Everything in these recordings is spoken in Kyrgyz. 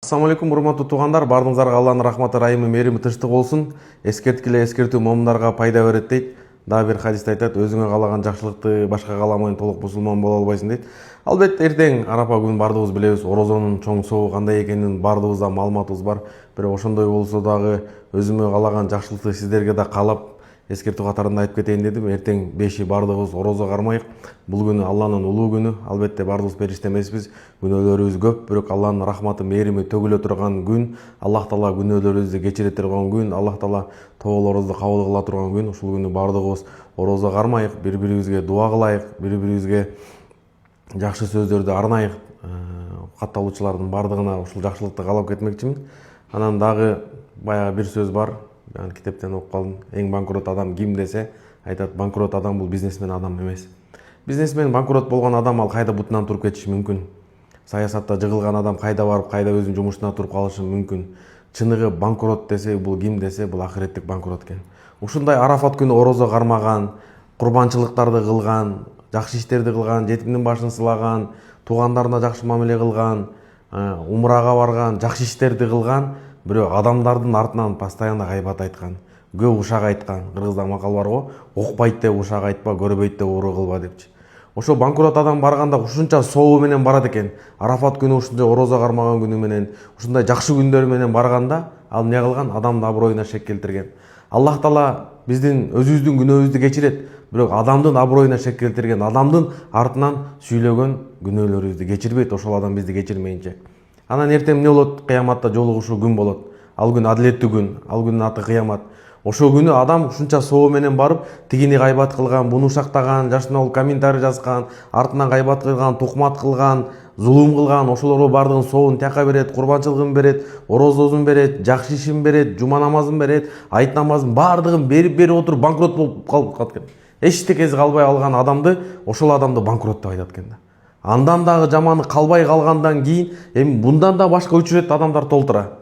Assalamu алейкум, урматтуу туугандар, бардыңыздарга Алланын рахматы, райымы, мээрими тынчтык болсун. Эскерткиле, эскертүү момундарга пайда берет дейт. Дагы бир хадисте айтат, өзүңө каалаган жакшылыкты башка кааламайын, толук мусулман боло албайсың дейт. Албетте эртең арапа күнүн бардыгыбыз билебиз, орозонун чоң собу кандай экенин бардыгыбызда маалыматыбыз бар. Бирок ошондой болсо дагы өзүмө каалаган жакшылыкты сиздерге да каалап эскертүү катарында айтып кетейин дедим. Эртең беши бардыгыбыз орозо кармайык. Бул күнү Алланын улуу күнү. Албетте бардыгыбыз периште эмеспиз. Күнөөлөрүбүз көп, бирок Алланын рахматы, мээрими төгүлө турган күн. Аллах Таала күнөөлөрүбүздү кечире турган күн. Аллах Таала тоолорубузду кабыл кыла турган күн. Ушул күнү бардыгыбыз орозо кармайык, бири-бирибизге дуа кылайык, бири-бирибизге жакшы сөздөрдү арнайык. Катталуучулардын бардыгына ушул жакшылыкты каалап кетмекчимин. Анан дагы баягы бир сөз бар. Ben китептен окуп калдым. Эң банкрот адам ким десе, айтат, банкрот адам бул бизнесмен адам эмес. Бизнесмен банкрот болгон адам ал кайда бутунан туруп кетиши мүмкүн. Саясатта жыгылган адам кайда барып, кайда өзүнүн жумушуна туруп калышы мүмкүн. Чыныгы банкрот десе, бул ким десе, бул ахиреттик банкрот экен. Ушундай арафат күнү орозо кармаган, курбанчылыктарды кылган, жакшы иштерди кылган, жетимдин башын сылаган, туугандарына жакшы мамиле кылган, умрага барган, жакшы иштерди кылган, бирок адамдардын артынан постоянно гайбат айткан, көп ушак айткан. Кыргызда макал бар го, укпайт деп ушак айтпа, көрбөйт деп уруу кылба депчи. Ошо банкрот адам барганда ушунча сообу менен барат экен. Арафат күнү ушунча орозо кармаган күнү менен, ушундай жакшы күндөр менен барганда, ал эмне кылган? Адамдын аброюна шек келтирген. Аллах Таала биздин өзүбүздүн күнөөбүздү кечирет, бирок адамдын аброюна шек келтирген, адамдын артынан сүйлөгөн күнөөлөрүбүздү кечирбейт, ошол адам бизди кечирмейинче. Анан эртең эмне болот? Кыяматта жолугушуу күн болот. Ал күн адилеттүү күн, ал күнүн аты кыямат. Ошол күнү адам ушунча сообу менен барып, тигини гайбат кылган, буну ушактаган, жашына ол комментарий жазган, артынан гайбат кылган, тухмат кылган, зулум кылган, ошолорго бардыгын сообун тияка берет, курбанчылыгын берет, орозосун берет, жакшы ишин берет, жума намазын берет, айт намазын бардыгын берип отуруп банкрот болуп калат экен. Эчтекеси калбай алган адамды, ошол адамды банкрот деп айтат экен да. Андан дагы жаманы калбай калгандан кийин эми bundan да башка үчүрөт адамдар толтура.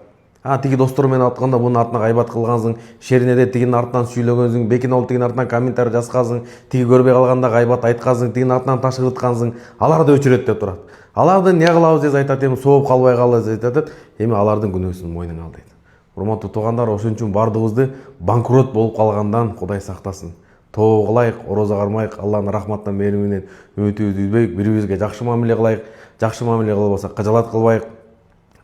Тиги достор менен атканда бунун артынан гайбат кылгансың, шерине тигинин артынан сүйлөгөнсүң, бекин ол тигинин артынан комментарий жазгансың, тиги көрбөй калганда гайбат айткансың, тигинин артынан таш кырткансың, алар да өчүрөт деп турат. Аларды эмне кылабыз деп айтат, эми сооп калбай калабыз деп айтат, эми алардын күнөөсүн мойнуңа ал дейт. Урматтуу туугандар, ошон үчүн бардыгыбызды банкрот болуп калгандан Кудай сактасын. Тоо кылайык, орозо кармайык, Алланын рахматынан мээриминен үмүтүбүздү үзбөйүк, бири-бирибизге жакшы мамиле кылайык, жакшы мамиле кылбасак кажалат кылбайык,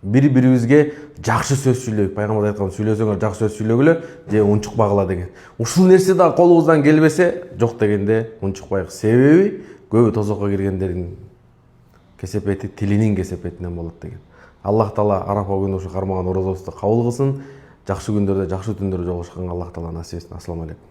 бири-бирибизге жакшы сөз сүйлөйүк. Пайгамбар айткан, сүйлөсөңөр жакшы сөз сүйлөгүлө, же унчукпагыла деген. Ушул нерсе да колубуздан келбесе, жок дегенде унчукпайык. Себеби көбү тозокко киргендердин кесепети тилинин кесепетинен болот деген. Аллах Таала арапа күнү ушу кармаган орозобузду кабыл кылсын. Жакшы күндөрдө, жакшы түндөрдө жолугушканга Аллах Таала насип этсин. Ассаламу алейкум.